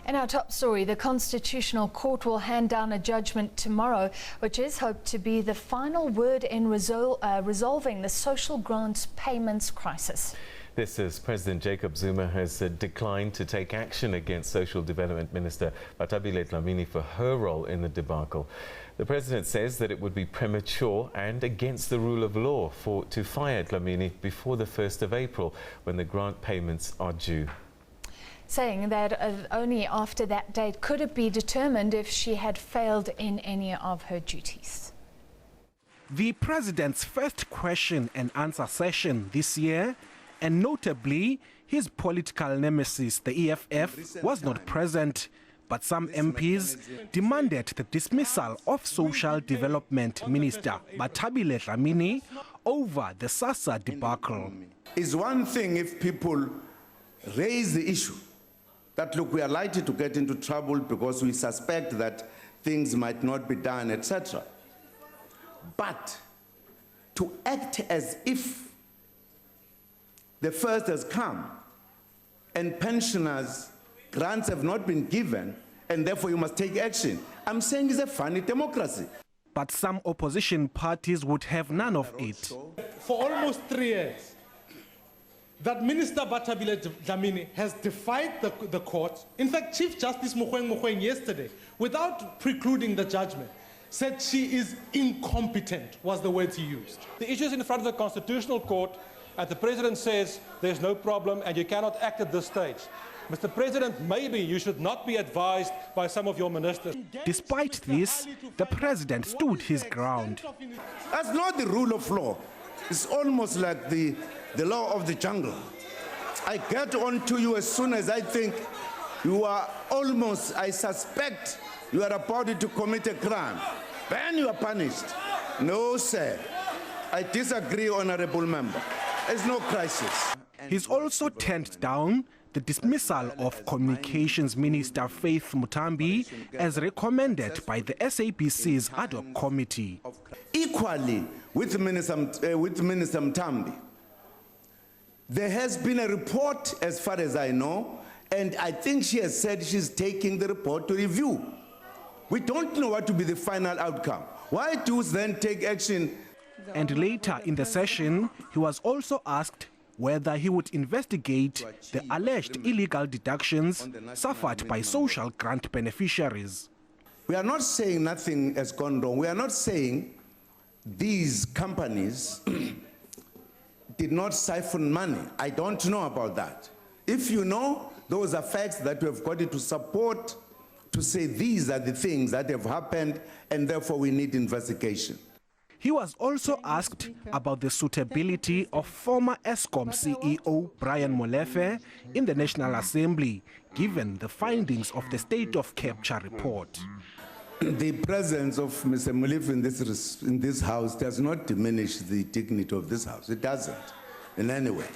In our top story, the Constitutional Court will hand down a judgment tomorrow, which is hoped to be the final word in resolving the social grants payments crisis. This as President Jacob Zuma has declined to take action against Social Development Minister Bathabile Dlamini for her role in the debacle. The President says that it would be premature and against the rule of law to fire Dlamini before the 1st of April, when the grant payments are due. Saying that only after that date could it be determined if she had failed in any of her duties. The President's first question and answer session this year, and notably his political nemesis, the EFF, was not present, but some MPs demanded the dismissal of Social Development Minister Bathabile Dlamini over the SASSA debacle. It's one thing if people raise the issue that, look, we are likely to get into trouble because we suspect that things might not be done, etc. But to act as if the first has come and pensioners' grants have not been given and therefore you must take action, I'm saying it's a funny democracy. But some opposition parties would have none of it. For almost 3 years, that Minister Bathabile Dlamini has defied the court. In fact, Chief Justice Mogoeng yesterday, without precluding the judgment, said she is incompetent, was the words he used. The issue is in front of the Constitutional Court, and the President says there's no problem and you cannot act at this stage. Mr. President, maybe you should not be advised by some of your ministers. Despite this, the President stood his ground. That's not the rule of law. It's almost like the law of the jungle. I get on to you as soon as I think you are almost, I suspect you are about to commit a crime. Then you are punished. No, sir. I disagree, honorable member. There's no crisis. He's also turned down the dismissal of Communications Minister Faith Mutambi as recommended by the SABC's ad hoc committee. Equally, with Minister Mutambi, there has been a report, as far as I know, and I think she has said she's taking the report to review. We don't know what to be the final outcome. Why do then take action? And later in the session, he was also asked whether he would investigate the alleged illegal deductions suffered by social grant beneficiaries. We are not saying nothing has gone wrong. We are not saying these companies did not siphon money. I don't know about that. If you know, those are facts that we have got to support, to say these are the things that have happened and therefore we need investigation. He was also asked about the suitability of former Eskom CEO Brian Molefe in the National Assembly, given the findings of the State of Capture report. The presence of Mr. Molefe in this House does not diminish the dignity of this House. It doesn't in any way.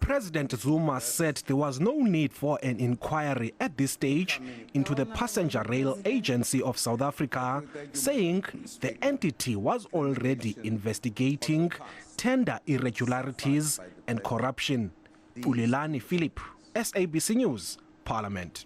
President Zuma said there was no need for an inquiry at this stage into the Passenger Rail Agency of South Africa, saying the entity was already investigating tender irregularities and corruption. Ulelani Philip, SABC News, Parliament.